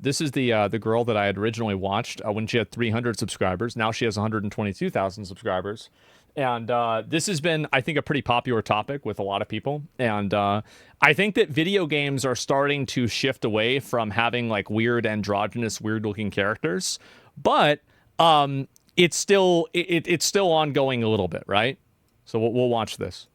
This is the girl that I had originally watched when she had 300 subscribers. Now she has 122,000 subscribers. And this has been, I think, a pretty popular topic with a lot of people. And I think that video games are starting to shift away from having like weird, androgynous, weird-looking characters. But it's still ongoing a little bit, right? So we'll watch this.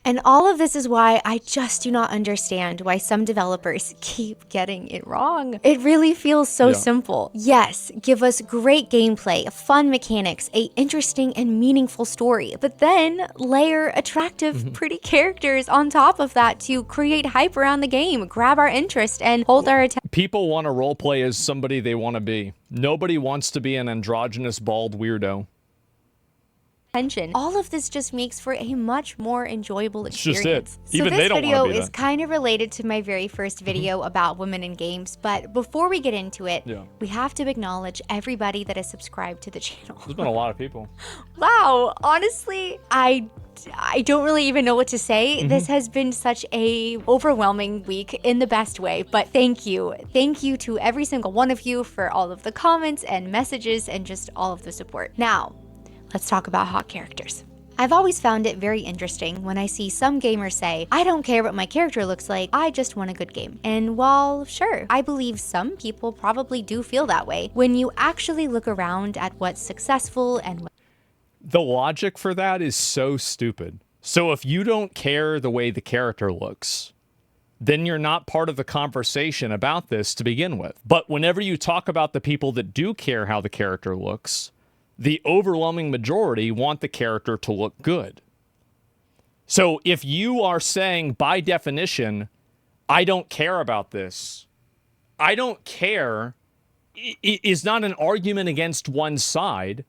And all of this is why I just do not understand why some developers keep getting it wrong. It really feels so simple. Yes, give us great gameplay, fun mechanics, a interesting and meaningful story, but then layer attractive, pretty characters on top of that to create hype around the game, grab our interest, and hold our attention. People want to roleplay as somebody they want to be. Nobody wants to be an androgynous, bald weirdo. All of this just makes for a much more enjoyable experience. Just it. Even they don't want to be So this video is kind of related to my very first video about women in games, but before we get into it, we have to acknowledge everybody that is subscribed to the channel. There's been a lot of people. Wow, honestly, I don't really even know what to say. This has been such a overwhelming week in the best way, but thank you. Thank you to every single one of you for all of the comments and messages and just all of the support. Now, let's talk about hot characters. I've always found it very interesting when I see some gamers say, I don't care what my character looks like, I just want a good game. And while sure, I believe some people probably do feel that way, when you actually look around at what's successful and the logic for that is so stupid. So if you don't care the way the character looks, then you're not part of the conversation about this to begin with. But whenever you talk about the people that do care how the character looks, the overwhelming majority want the character to look good. So if you are saying, by definition, I don't care about this, I don't care, is not an argument against one side.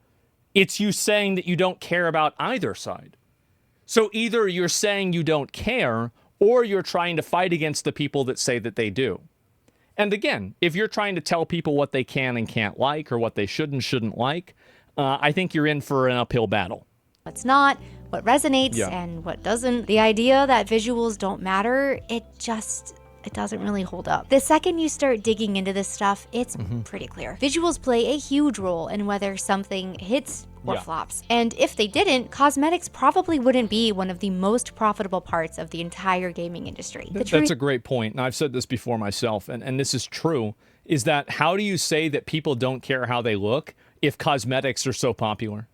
It's you saying that you don't care about either side. So either you're saying you don't care, or you're trying to fight against the people that say that they do. And again, if you're trying to tell people what they can and can't like, or what they should and shouldn't like, I think you're in for an uphill battle. what's not, what resonates and what doesn't. The idea that visuals don't matter, it doesn't really hold up. The second you start digging into this stuff, it's pretty clear. Visuals play a huge role in whether something hits or flops. And if they didn't, cosmetics probably wouldn't be one of the most profitable parts of the entire gaming industry. That's a great point. And I've said this before myself, and this is true, is that how do you say that people don't care how they look if cosmetics are so popular?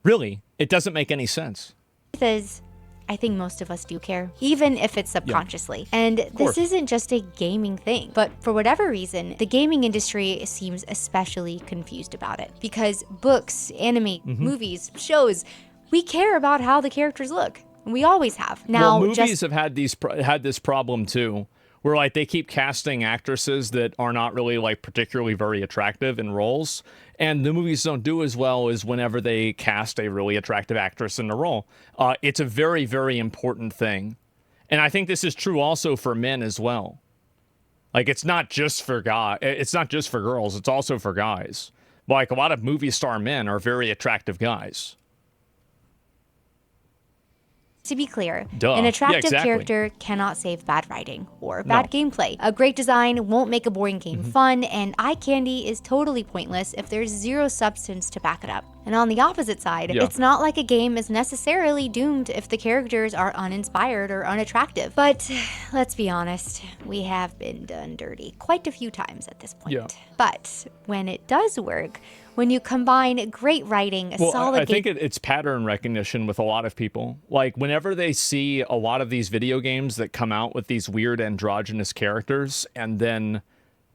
Really, it doesn't make any sense. Is I think most of us do care, even if it's subconsciously. And this isn't just a gaming thing, but for whatever reason, the gaming industry seems especially confused about it. Because books, anime, movies, shows, we care about how the characters look. And we always have. Now, well, movies have had this problem too, where like they keep casting actresses that are not really like particularly very attractive in roles, and the movies don't do as well as whenever they cast a really attractive actress in a role. It's a very, very important thing, and I think this is true also for men as well. Like it's not just for it's not just for girls, it's also for guys. Like a lot of movie star men are very attractive guys. To be clear, an attractive character cannot save bad writing or bad gameplay. A great design won't make a boring game fun, and eye candy is totally pointless if there's zero substance to back it up. And on the opposite side, it's not like a game is necessarily doomed if the characters are uninspired or unattractive. But let's be honest, we have been done dirty quite a few times at this point. But when it does work, when you combine great writing, a solid I think it's pattern recognition with a lot of people. Like whenever they see a lot of these video games that come out with these weird androgynous characters and then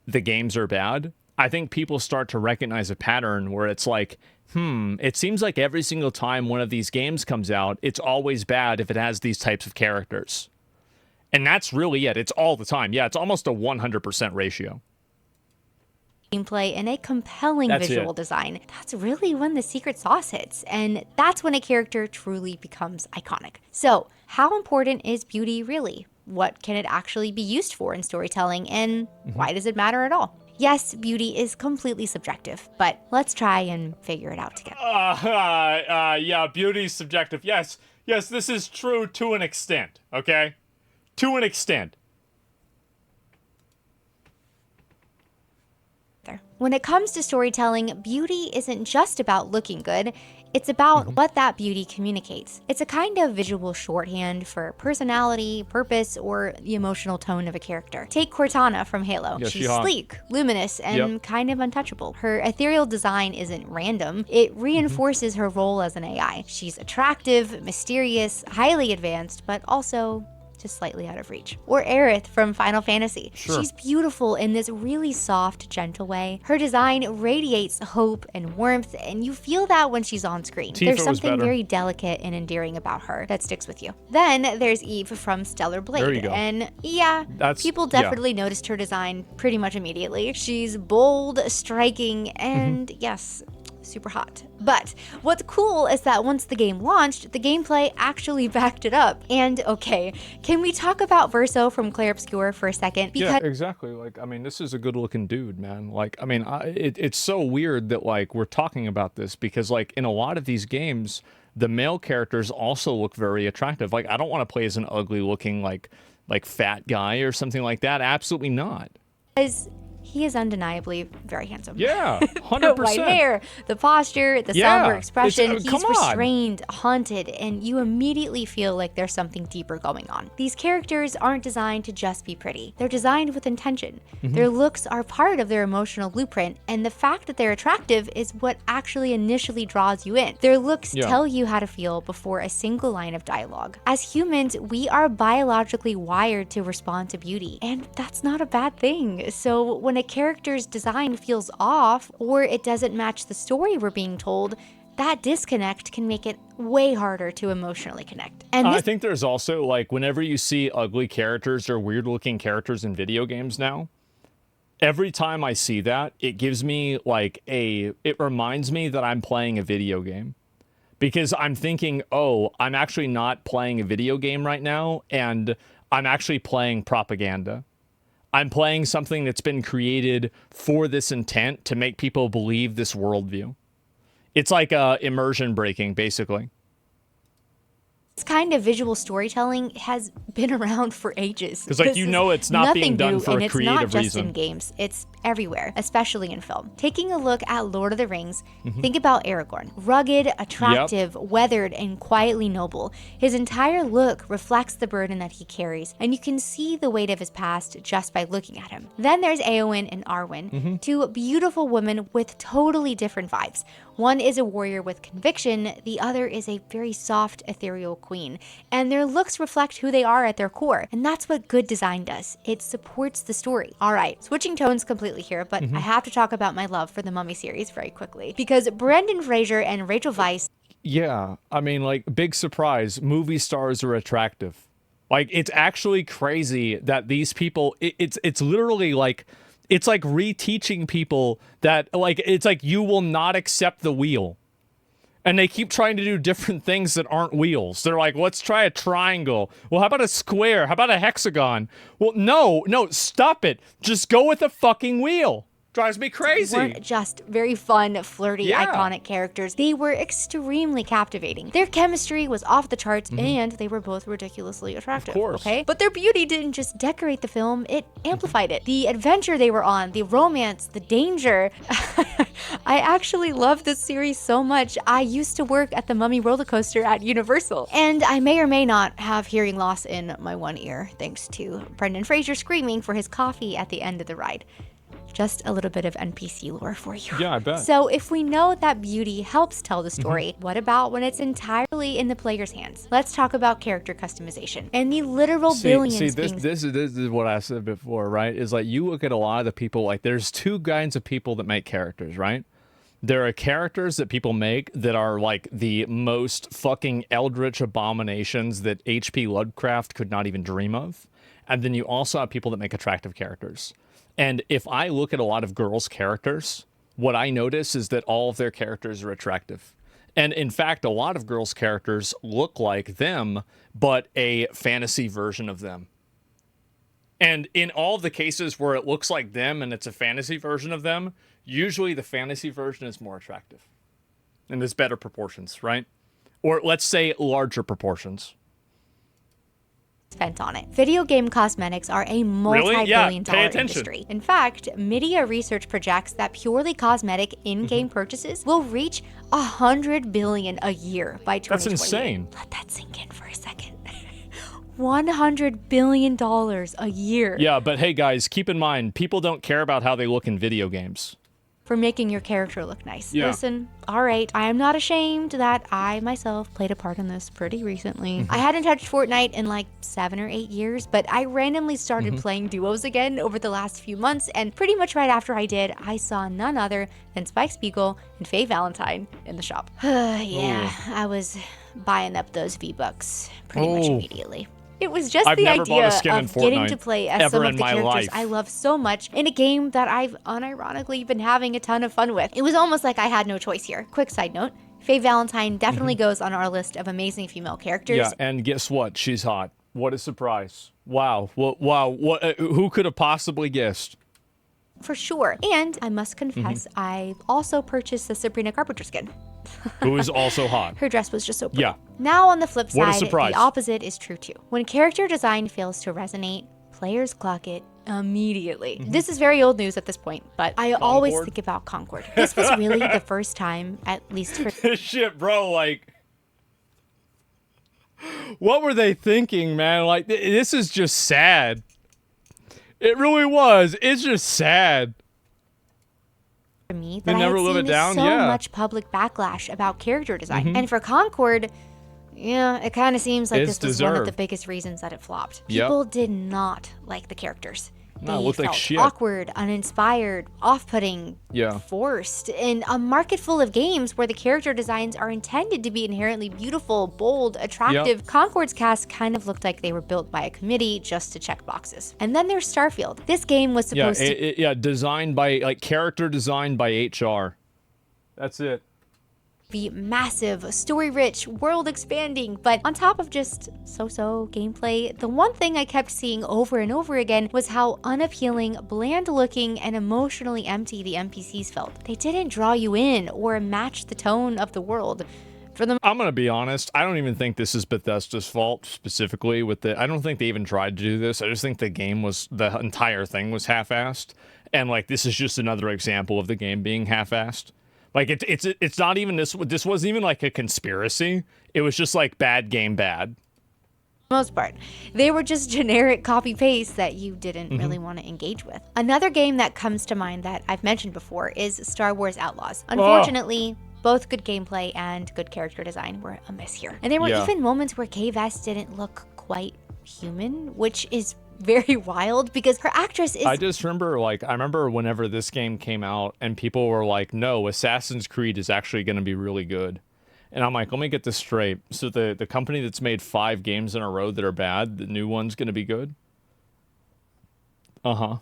the games are bad, I think people start to recognize a pattern where it's like, it seems like every single time one of these games comes out, it's always bad if it has these types of characters. And that's really it. It's all the time. Yeah, it's almost a 100% ratio. Gameplay and a compelling visual design. That's really when the secret sauce hits, and that's when a character truly becomes iconic. So, how important is beauty really? What can it actually be used for in storytelling, and why does it matter at all? Yes, beauty is completely subjective, but let's try and figure it out together. Yeah, beauty is subjective. Yes, this is true to an extent, okay? To an extent. When it comes to storytelling, beauty isn't just about looking good. It's about what that beauty communicates. It's a kind of visual shorthand for personality, purpose, or the emotional tone of a character. Take Cortana from Halo. Yeah, She's sleek, luminous, and kind of untouchable. Her ethereal design isn't random. It reinforces her role as an AI. She's attractive, mysterious, highly advanced, but also just slightly out of reach. Or Aerith from Final Fantasy. She's beautiful in this really soft, gentle way. Her design radiates hope and warmth, and you feel that when she's on screen. There's something very delicate and endearing about her that sticks with you. Then there's Eve from Stellar Blade. There you go. And yeah, people definitely noticed her design pretty much immediately. She's bold, striking, and yes, super hot. But what's cool is that once the game launched, the gameplay actually backed it up. And okay, can we talk about Verso from Clair Obscur for a second? Because yeah, exactly. Like, I mean, this is a good looking dude, man. Like, I mean, it's so weird that like we're talking about this because like in a lot of these games, the male characters also look very attractive. Like, I don't want to play as an ugly looking like fat guy or something like that. Absolutely not. He is undeniably very handsome. Yeah, 100%. The white hair, the posture, the somber expression. He's restrained, haunted, and you immediately feel like there's something deeper going on. These characters aren't designed to just be pretty. They're designed with intention. Their looks are part of their emotional blueprint, and the fact that they're attractive is what actually initially draws you in. Their looks tell you how to feel before a single line of dialogue. As humans, we are biologically wired to respond to beauty, and that's not a bad thing. So when a character's design feels off or it doesn't match the story we're being told, that disconnect can make it way harder to emotionally connect. And I think there's also like whenever you see ugly characters or weird looking characters in video games now, every time I see that, it gives me like it reminds me that I'm playing a video game. Because I'm thinking, oh, I'm actually not playing a video game right now, and I'm actually playing propaganda. I'm playing something that's been created for this intent to make people believe this worldview. It's like immersion breaking, basically. This kind of visual storytelling has been around for ages. Because, like, you know, it's not being done for a creative reason. And it's not just in games. It's everywhere, especially in film. Taking a look at Lord of the Rings, think about Aragorn. Rugged, attractive, weathered, and quietly noble. His entire look reflects the burden that he carries, and you can see the weight of his past just by looking at him. Then there's Éowyn and Arwen, two beautiful women with totally different vibes. One is a warrior with conviction, the other is a very soft, ethereal queen. And their looks reflect who they are at their core. And that's what good design does. It supports the story. All right, switching tones completely here, but I have to talk about my love for the Mummy series very quickly. Because Brendan Fraser and Rachel Weisz... Yeah, I mean, like, big surprise, movie stars are attractive. Like, it's actually crazy that these people... It's literally like... It's like reteaching people that, like, it's like you will not accept the wheel. And they keep trying to do different things that aren't wheels. They're like, let's try a triangle. Well, how about a square? How about a hexagon? Well, no, stop it. Just go with a fucking wheel. Drives me crazy. They weren't just very fun, flirty, iconic characters. They were extremely captivating. Their chemistry was off the charts, and they were both ridiculously attractive. Of course. Okay? But their beauty didn't just decorate the film, it amplified it. The adventure they were on, the romance, the danger. I actually love this series so much. I used to work at the Mummy roller coaster at Universal, and I may or may not have hearing loss in my one ear, thanks to Brendan Fraser screaming for his coffee at the end of the ride. Just a little bit of NPC lore for you. Yeah, I bet. So if we know that beauty helps tell the story, what about when it's entirely in the player's hands? Let's talk about character customization and the literal billions this is what I said before, right? Is like you look at a lot of the people, like there's two kinds of people that make characters, right? There are characters that people make that are like the most fucking eldritch abominations that H.P. Lovecraft could not even dream of. And then you also have people that make attractive characters. And if I look at a lot of girls' characters, what I notice is that all of their characters are attractive. And in fact, a lot of girls' characters look like them, but a fantasy version of them. And in all the cases where it looks like them and it's a fantasy version of them, usually the fantasy version is more attractive. And there's better proportions, right? Or let's say larger proportions. spent on it. Video game cosmetics are a multi-billion dollar industry. In fact, media research projects that purely cosmetic in-game purchases will reach $100 billion a year by 2028. That's insane. Let that sink in for a second. $100 billion a year. Yeah, but hey guys, keep in mind, people don't care about how they look in video games. For making your character look nice. Yeah. Listen, all right, I am not ashamed that I myself played a part in this pretty recently. I hadn't touched Fortnite in like 7 or 8 years, but I randomly started playing duos again over the last few months, and pretty much right after I did, I saw none other than Spike Spiegel and Faye Valentine in the shop. Yeah, I was buying up those V-Bucks pretty much immediately. It was just the idea of getting to play as some of the characters I love so much in a game that I've unironically been having a ton of fun with. It was almost like I had no choice here. Quick side note, Faye Valentine definitely goes on our list of amazing female characters. Yeah, and guess what? She's hot. What a surprise. Wow. Wow. What? Who could have possibly guessed? For sure. And I must confess, I also purchased the Sabrina Carpenter skin. Who is also hot. Her dress was just so pretty. Yeah. Now on the flip What a side, surprise. the opposite is true too. When character design fails to resonate, players clock it immediately. This is very old news at this point, but I always think about Concord. This was really the first time, at least for Shit, bro, like... What were they thinking, man? Like, this is just sad. It really was. It's just sad. me They that I never had live seen it down? so Yeah. much public backlash about character design. And for Concord, yeah, it kind of seems like It's this was one of the deserved. biggest reasons that it flopped. Yep. People did not like the characters. No, it They looked like felt shit. awkward, uninspired, off-putting, Yeah. forced. In a market full of games where the character designs are intended to be inherently beautiful, bold, attractive, Concord's cast kind of looked like they were built by a committee just to check boxes. And then there's Starfield. This game was Yeah, supposed to yeah, designed by, like, character designed by HR. That's it. be massive, story-rich, world-expanding, but on top of just so-so gameplay, the one thing I kept seeing over and over again was how unappealing, bland-looking, and emotionally empty the NPCs felt. They didn't draw you in or match the tone of the world. For the I'm gonna be honest, I don't even think this is Bethesda's fault specifically with the, I don't think they even tried to do this. I just think the game was, the entire thing was half-assed. And like, this is just another example of the game being half-assed. Like, it's not even this wasn't even like a conspiracy. It was just like bad game bad. most part, they were just generic copy-paste that you didn't really want to engage with. Another game that comes to mind that I've mentioned before is Star Wars Outlaws. Unfortunately, both good gameplay and good character design were a miss here. And there were even moments where Kay Vess didn't look quite human, which is very wild because her actress is... I just remember, like, I remember whenever this game came out and people were like, no, Assassin's Creed is actually going to be really good. And I'm like, let me get this straight. So the company that's made 5 games in a row that are bad, the new one's going to be good? Uh-huh.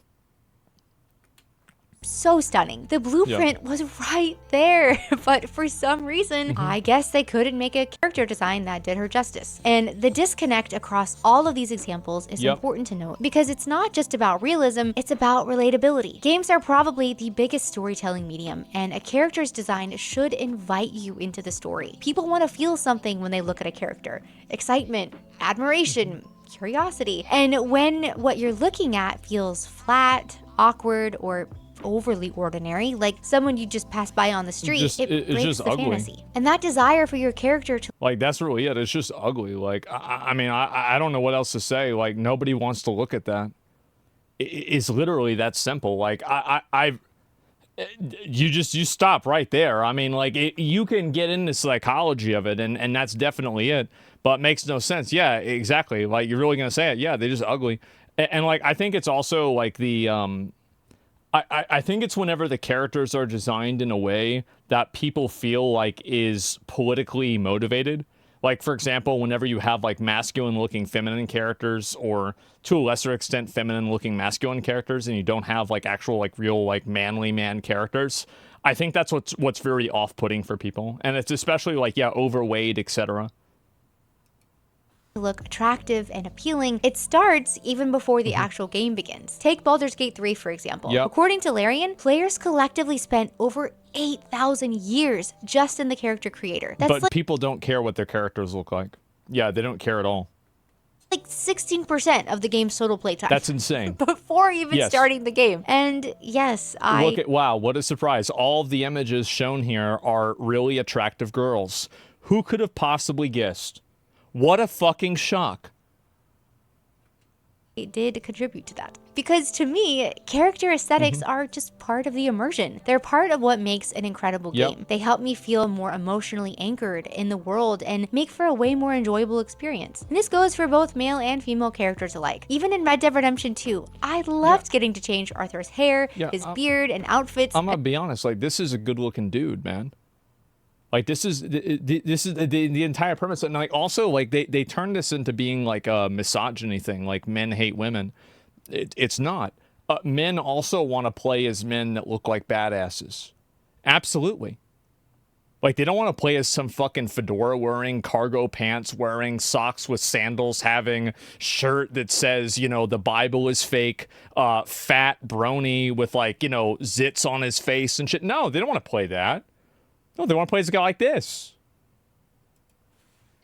So stunning. The blueprint was right there, but for some reason, I guess they couldn't make a character design that did her justice. And the disconnect across all of these examples is important to note because it's not just about realism, it's about relatability. Games are probably the biggest storytelling medium, and a character's design should invite you into the story. People want to feel something when they look at a character. Excitement, admiration, curiosity. And when what you're looking at feels flat, awkward, or overly ordinary, like someone you just pass by on the street, it breaks just the ugly. fantasy. And that desire for your character to Like, that's really it. It's just ugly. Like, I mean, I don't know what else to say. Like, nobody wants to look at that. It's literally that simple. Like, you stop right there. I mean, like, you can get into psychology of it, and that's definitely it, but it makes no sense. Yeah, exactly. Like, you're really gonna say it. Yeah, they're just ugly. And like, I think it's also like the, I think it's whenever the characters are designed in a way that people feel like is politically motivated. Like, for example, whenever you have like masculine-looking feminine characters, or to a lesser extent feminine-looking masculine characters, and you don't have like actual like real like manly man characters, I think that's what's very off-putting for people, and it's especially like overweight, etc. look attractive and appealing. It starts even before the actual game begins. Take Baldur's Gate 3, for example. According to Larian, players collectively spent over 8,000 years just in the character creator. But people don't care what their characters look like. Yeah, they don't care at all. like 16% of the game's total playtime. That's insane. Before even Yes. starting the game. And yes, Look at, wow, what a surprise. All of the images shown here are really attractive girls. Who could have possibly guessed? What a fucking shock. it did contribute to that. Because to me, character aesthetics are just part of the immersion. They're part of what makes an incredible game. They help me feel more emotionally anchored in the world and make for a way more enjoyable experience. And this goes for both male and female characters alike. Even in Red Dead Redemption 2, I loved getting to change Arthur's hair, his beard, and outfits. I'm gonna be honest, like, this is a good looking dude, man. Like, this is the entire premise. And like, also, like, they turned this into being like a misogyny thing, like men hate women. It's not. Men also want to play as men that look like badasses. Absolutely. Like, they don't want to play as some fucking fedora wearing, cargo pants wearing, socks with sandals having, shirt that says, you know, the Bible is fake, fat brony with, like, you know, zits on his face and shit. No, they don't want to play that. No, they want to play as a guy like this.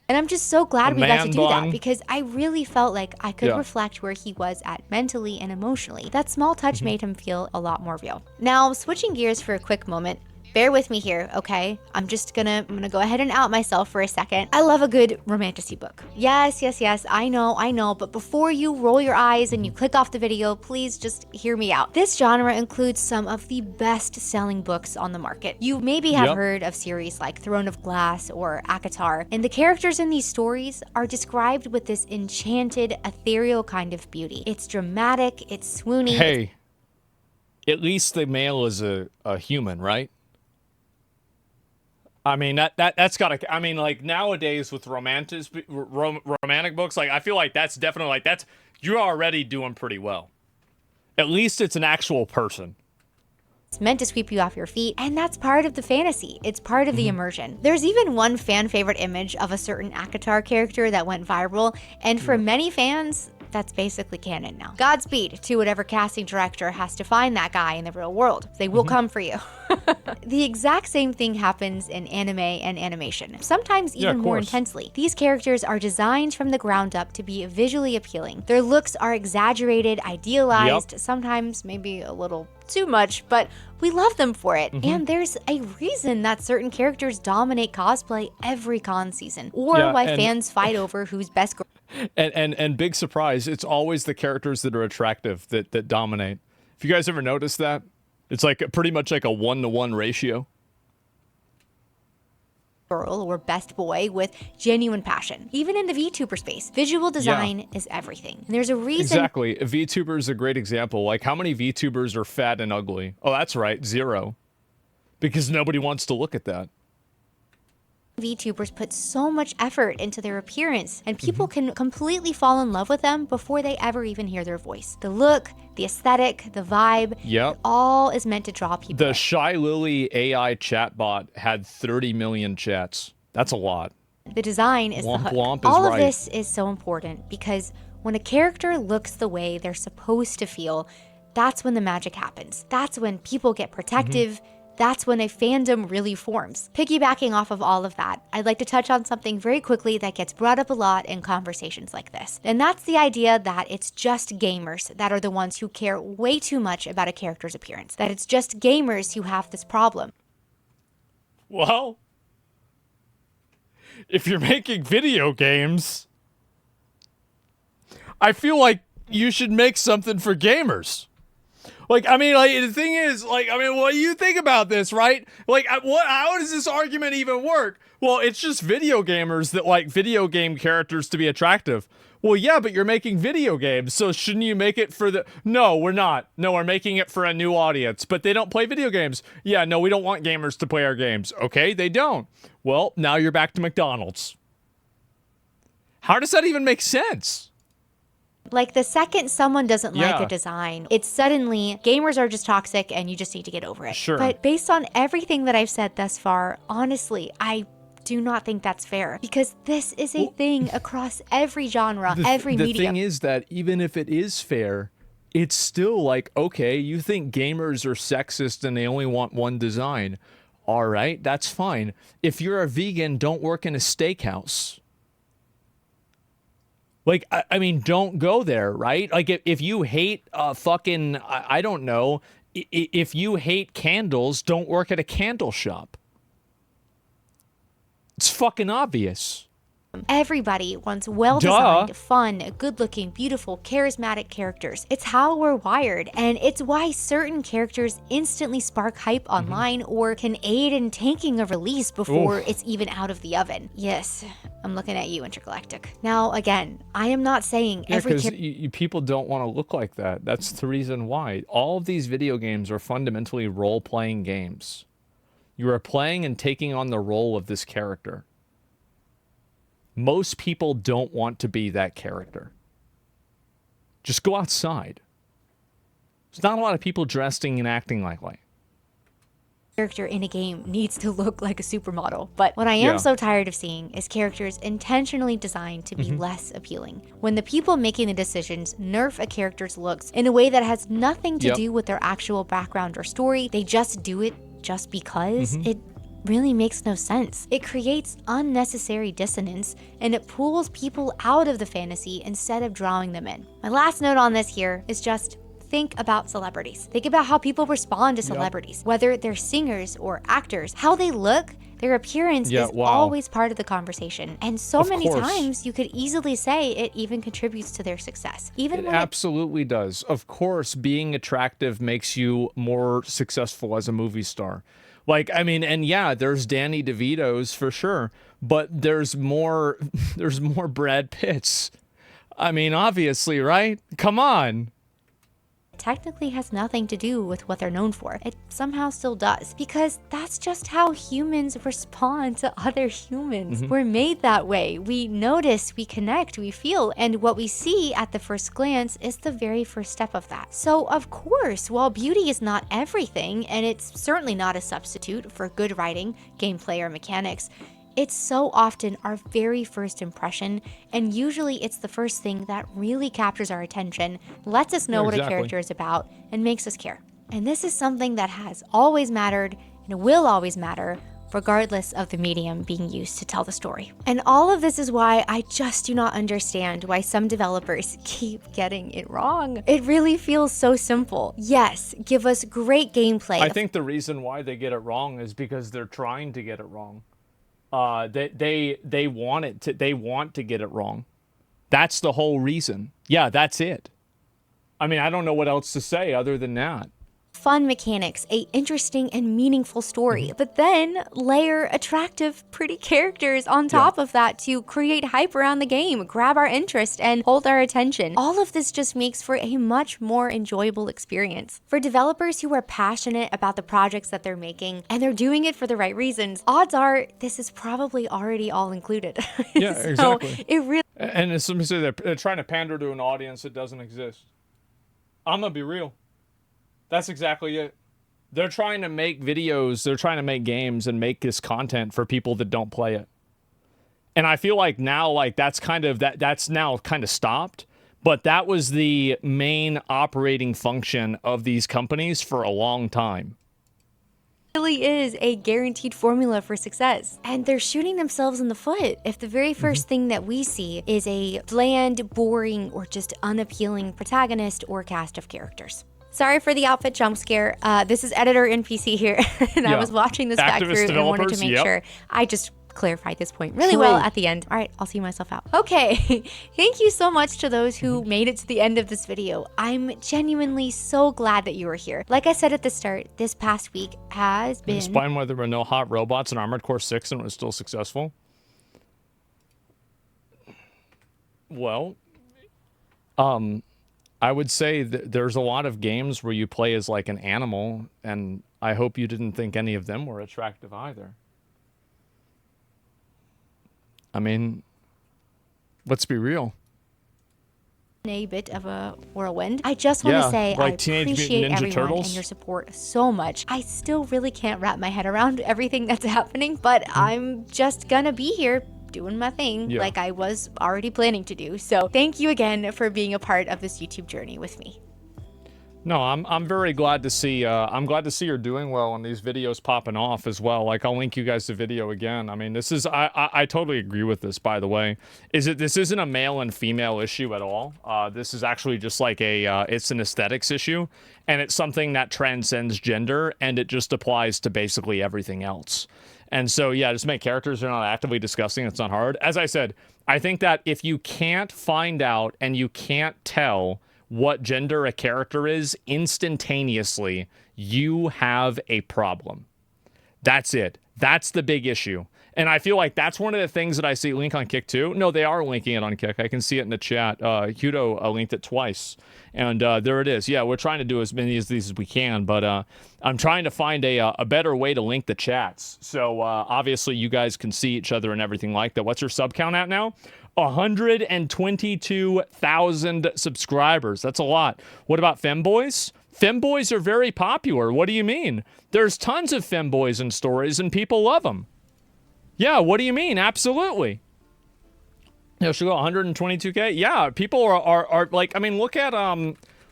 And I'm just so glad we got to do bun. that, because I really felt like I could reflect where he was at mentally and emotionally. That small touch made him feel a lot more real. Now, switching gears for a quick moment. Bear with me here, okay? I'm gonna go ahead and out myself for a second. I love a good romantasy book. Yes, I know, but before you roll your eyes and you click off the video, please just hear me out. This genre includes some of the best-selling books on the market. You maybe have heard of series like Throne of Glass or ACOTAR, and the characters in these stories are described with this enchanted, ethereal kind of beauty. It's dramatic, it's swoony. Hey, at least the male is a human, right? I mean, that's gotta, I mean, like, nowadays with romantic books, like, I feel like that's definitely, like, that's, you're already doing pretty well. At least it's an actual person. It's meant to sweep you off your feet, and that's part of the fantasy. It's part of the immersion. There's even one fan favorite image of a certain ACOTAR character that went viral, and for many fans, that's basically canon now. Godspeed to whatever casting director has to find that guy in the real world. They will come for you. The exact same thing happens in anime and animation, sometimes even more intensely. These characters are designed from the ground up to be visually appealing. Their looks are exaggerated, idealized, sometimes maybe a little too much, but we love them for it. And there's a reason that certain characters dominate cosplay every con season, or why fans fight over who's best. And big surprise, it's always the characters that are attractive that dominate. Have you guys ever noticed that? It's like pretty much like a 1-to-1 ratio. Girl or best boy with genuine passion. Even in the VTuber space, visual design is everything. And there's a reason. Exactly. A VTuber is a great example. Like, how many VTubers are fat and ugly? Oh, that's right, 0. Because nobody wants to look at that. VTubers put so much effort into their appearance, and people can completely fall in love with them before they ever even hear their voice. The look, the aesthetic, the vibe, it all is meant to draw people. The Shy Lily AI chatbot had 30 million chats. That's a lot. The design is the hook. All of this is so important because when a character looks the way they're supposed to feel, that's when the magic happens. That's when people get protective. That's when a fandom really forms. Piggybacking off of all of that, I'd like to touch on something very quickly that gets brought up a lot in conversations like this. And that's the idea that it's just gamers that are the ones who care way too much about a character's appearance. That it's just gamers who have this problem. Well, if you're making video games, I feel like you should make something for gamers. Like, I mean, like, the thing is, like, I mean, what do you think about this, right? Like, how does this argument even work? Well, it's just video gamers that like video game characters to be attractive. Well, yeah, but you're making video games, so shouldn't you make it for the... No, we're not. No, we're making it for a new audience, but they don't play video games. Yeah, no, we don't want gamers to play our games. Okay, they don't. Well, now you're back to McDonald's. How does that even make sense? Like, the second someone doesn't like a design, it's suddenly gamers are just toxic and you just need to get over it. Sure. But based on everything that I've said thus far, honestly, I do not think that's fair, because this is a thing across every genre, every medium. The thing is that even if it is fair, it's still like, okay, you think gamers are sexist and they only want one design. All right, that's fine. If you're a vegan, don't work in a steakhouse. Like, I mean, don't go there, right? Like, if you hate fucking, I don't know, if you hate candles, don't work at a candle shop. It's fucking obvious. Everybody wants well-designed, fun, good-looking, beautiful, charismatic characters. It's how we're wired, and it's why certain characters instantly spark hype online or can aid in tanking a release before it's even out of the oven. Yes, I'm looking at you, Intergalactic. Now, again, I am not saying every because people don't want to look like that. That's the reason why. All of these video games are fundamentally role-playing games. You are playing and taking on the role of this character. Most people don't want to be that character. Just go outside. There's not a lot of people dressing and acting like character in a game needs to look like a supermodel. But what I am so tired of seeing is characters intentionally designed to be less appealing. When the people making the decisions nerf a character's looks in a way that has nothing to do with their actual background or story, they just do it just because, it really makes no sense. It creates unnecessary dissonance, and it pulls people out of the fantasy instead of drawing them in. My last note on this here is just think about celebrities. Think about how people respond to celebrities, whether they're singers or actors. How they look, their appearance is always part of the conversation. And so many times you could easily say it even contributes to their success. Even it when absolutely does. Of course, being attractive makes you more successful as a movie star. Like, I mean, and yeah, there's Danny DeVito's for sure, but there's more Brad Pitts. I mean, obviously, right? Come on. technically has nothing to do with what they're known for. It somehow still does, because that's just how humans respond to other humans. We're made that way. We notice, we connect, we feel, and what we see at the first glance is the very first step of that. So of course, while beauty is not everything, and it's certainly not a substitute for good writing, gameplay, or mechanics, it's so often our very first impression, and usually it's the first thing that really captures our attention, lets us know what a character is about, and makes us care. And this is something that has always mattered and will always matter, regardless of the medium being used to tell the story. And all of this is why I just do not understand why some developers keep getting it wrong. It really feels so simple. Yes, give us great gameplay. I think the reason why they get it wrong is because they're trying to get it wrong. They want to get it wrong. That's the whole reason. Yeah, that's it. I mean, I don't know what else to say other than that. Fun mechanics, a interesting and meaningful story, but then layer attractive, pretty characters on top of that to create hype around the game, grab our interest, and hold our attention. All of this just makes for a much more enjoyable experience. For developers who are passionate about the projects that they're making, and they're doing it for the right reasons, odds are this is probably already all included. Yeah, so exactly. It really and as somebody said, they're trying to pander to an audience that doesn't exist. I'm gonna be real. That's exactly it. They're trying to make videos, they're trying to make games and make this content for people that don't play it. And I feel like now, like that's now kind of stopped, but that was the main operating function of these companies for a long time. Really is a guaranteed formula for success, and they're shooting themselves in the foot if the very first thing that we see is a bland, boring, or just unappealing protagonist or cast of characters. Sorry for the outfit jump scare. This is editor NPC here, and I was watching this back through and wanted to make sure I just clarified this point really well at the end. All right, I'll see myself out. Okay, thank you so much to those who made it to the end of this video. I'm genuinely so glad that you were here. Like I said at the start, this past week has been... Despite why there were no hot robots in Armored Core 6 and it was still successful. Well, I would say that there's a lot of games where you play as like an animal, and I hope you didn't think any of them were attractive either. I mean, let's be real. A bit of a whirlwind. I just want to say like I Teenage appreciate Mutant Ninja everyone Turtles. and your support so much. I still really can't wrap my head around everything that's happening, but I'm just gonna be here doing my thing like I was already planning to do. So thank you again for being a part of this YouTube journey with me. No, I'm very glad to see I'm glad to see you're doing well and these videos popping off as well. Like I'll link you guys the video again. I mean, this is I totally agree with this, by the way. This isn't a male and female issue at all. This is actually just like a it's an aesthetics issue, and it's something that transcends gender, and it just applies to basically everything else. And so yeah, just make characters are not actively disgusting. It's not hard. As I said, I think that if you can't find out and you can't tell what gender a character is instantaneously, you have a problem. That's it. That's the big issue. And I feel like that's one of the things that I see link on Kick too. No, they are linking it on Kick. I can see it in the chat. Hudo linked it twice. And there it is. Yeah, we're trying to do as many of these as we can, but I'm trying to find a better way to link the chats. So obviously you guys can see each other and everything like that. What's your sub count at now? 122,000 subscribers. That's a lot. What about femboys? Femboys are very popular. What do you mean? There's tons of femboys in stories and people love them. Yeah, what do you mean? Absolutely. Yeah, should go 122K? Yeah, people are like, I mean, look at,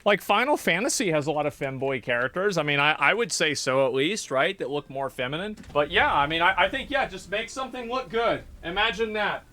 like Final Fantasy has a lot of femboy characters. I mean, I would say so at least, right? That look more feminine. But yeah, I mean, I think, yeah, just make something look good. Imagine that.